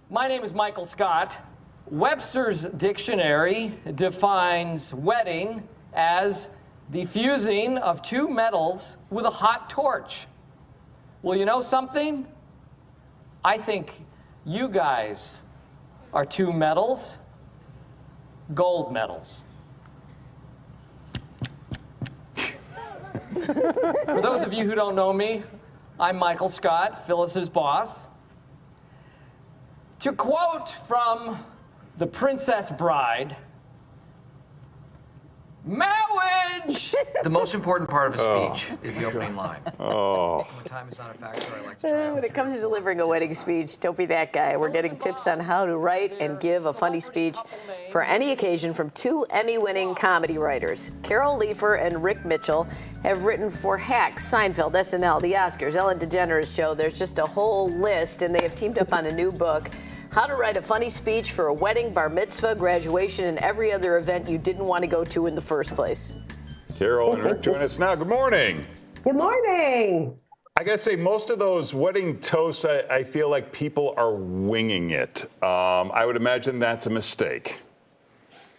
My name is Michael Scott. Webster's dictionary defines wedding as the fusing of two metals with a hot torch. Well, you know something? I think you guys are two metals, gold medals. For those of you who don't know me, I'm Michael Scott, Phyllis's boss. To quote from The Princess Bride, marriage! The most important part of a speech is the opening line. Oh. When time is not a factor, I like to try. When it comes to delivering a wedding speech, don't be that guy. We're getting tips on how to write and give a funny speech for any occasion from two Emmy-winning comedy writers. Carol Leifer and Rick Mitchell have written for Hacks, Seinfeld, SNL, The Oscars, Ellen DeGeneres Show. There's just a whole list, and they have teamed up on a new book, How to Write a Funny Speech for a Wedding, Bar Mitzvah, Graduation, and every other event you didn't want to go to in the first place. Carol and Rick join us now. Good morning. Good morning. I gotta say, most of those wedding toasts, I feel like people are winging it. I would imagine that's a mistake.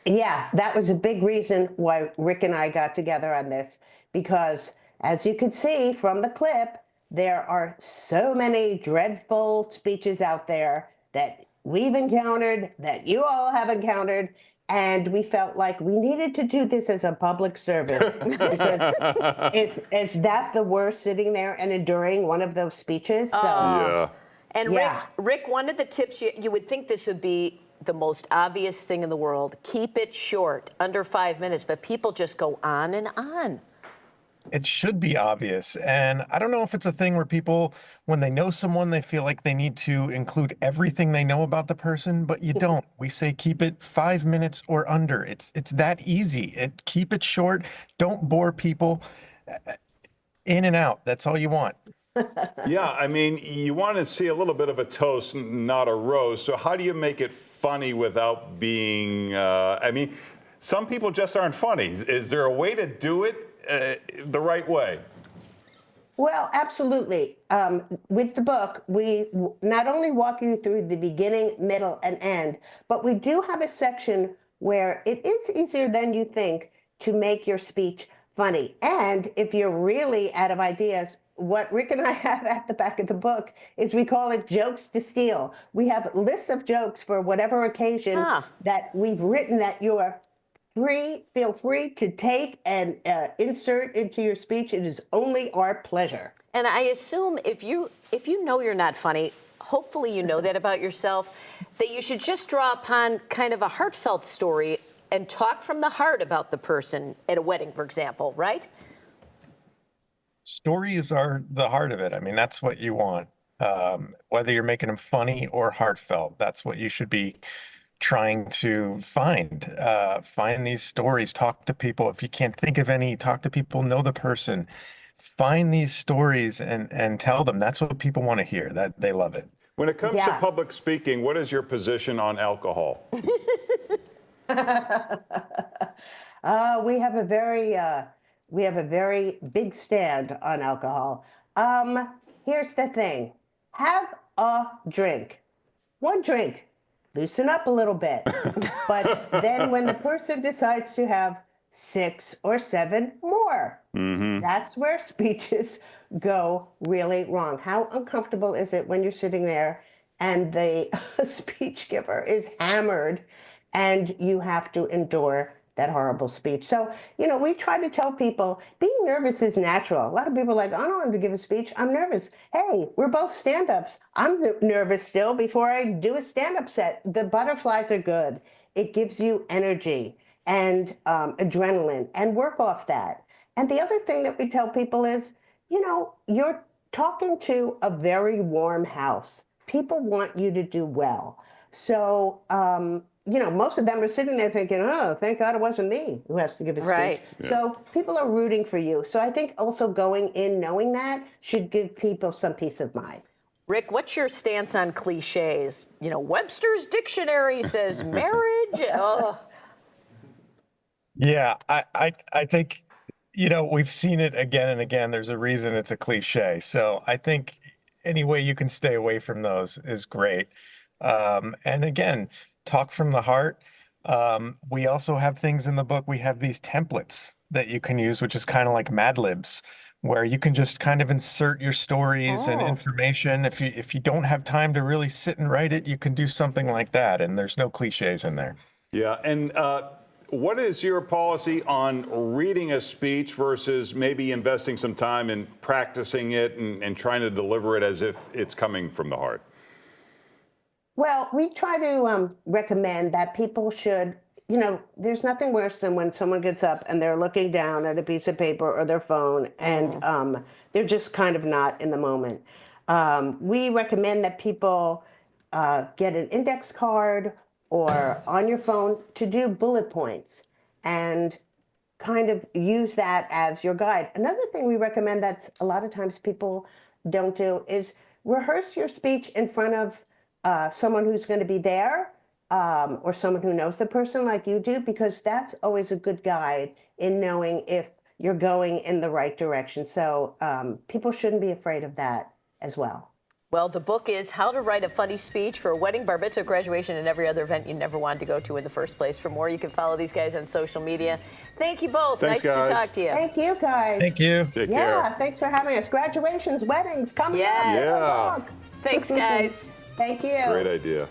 Yeah, that was a big reason why Rick and I got together on this, because as you could see from the clip, there are so many dreadful speeches out there that we've encountered, that you all have encountered, and we felt like we needed to do this as a public service. Because is that the worst, sitting there and enduring one of those speeches? So, Yeah. And Yeah. Rick, one of the tips, you would think this would be the most obvious thing in the world. Keep it short, under 5 minutes, but people just go on and on. It should be obvious. And I don't know if it's a thing where people, when they know someone, they feel like they need to include everything they know about the person, but you don't. We say keep it 5 minutes or under. It's that easy. Keep it short. Don't bore people. In and out. That's all you want. Yeah, I mean, you want to see a little bit of a toast, not a roast. So how do you make it funny without being, I mean, some people just aren't funny. Is there a way to do it the right way? well, absolutely. With the book, we not only walk you through the beginning, middle, and end, but we do have a section where it is easier than you think to make your speech funny. And if you're really out of ideas, what Rick and I have at the back of the book is we call it jokes to steal. We have lists of jokes for whatever occasion that we've written that you are feel free to take and insert into your speech. It is only our pleasure. And I assume if you know you're not funny, hopefully you know that about yourself, that you should just draw upon kind of a heartfelt story and talk from the heart about the person at a wedding, for example, right? Stories are the heart of it. I mean, that's what you want. Whether you're making them funny or heartfelt, that's what you should be trying to find. Find these stories, talk to people. If you can't think of any, talk to people, know the person. Find these stories and tell them. That's what people want to hear. That they love it. When it comes to public speaking, what is your position on alcohol? We have a very big stand on alcohol. Here's the thing. Have a drink. One drink. Loosen up a little bit. But then when the person decides to have 6 or 7 more, that's where speeches go really wrong. How uncomfortable is it when you're sitting there and the speech giver is hammered and you have to endure that horrible speech? So, we try to tell people being nervous is natural. A lot of people are like, I don't want to give a speech. I'm nervous. Hey, we're both stand-ups. I'm nervous still before I do a stand-up set. The butterflies are good. It gives you energy and adrenaline, and work off that. And the other thing that we tell people is, you're talking to a very warm house. People want you to do well. So, most of them are sitting there thinking, oh, thank God it wasn't me who has to give a speech. Right. Yeah. So people are rooting for you. So I think also going in knowing that should give people some peace of mind. Rick, what's your stance on cliches? Webster's dictionary says marriage. Oh. Yeah, I think, we've seen it again and again. There's a reason it's a cliche. So I think any way you can stay away from those is great. And again, talk from the heart. We also have things in the book. We have these templates that you can use, which is kind of like Mad Libs, where you can just kind of insert your stories and information. If you don't have time to really sit and write it, you can do something like that, and there's no cliches in there. Yeah, and what is your policy on reading a speech versus maybe investing some time in practicing it and trying to deliver it as if it's coming from the heart? Well, we try to recommend that people should, there's nothing worse than when someone gets up and they're looking down at a piece of paper or their phone and they're just kind of not in the moment. We recommend that people get an index card or on your phone to do bullet points and kind of use that as your guide. Another thing we recommend that a lot of times people don't do is rehearse your speech in front of someone who's going to be there or someone who knows the person like you do, because that's always a good guide in knowing if you're going in the right direction. So people shouldn't be afraid of that as well. Well, the book is How to Write a Funny Speech for a Wedding, Bar Mitzvah, Graduation, and every other event you never wanted to go to in the first place. For more, you can follow these guys on social media. Thank you both. Thanks, nice guys. to talk to you. Thank you, guys. Thank you. Take Yeah, care. thanks for having us. Graduations, weddings, coming Yes. up. Yeah. Thanks, guys. Thank you. Great idea.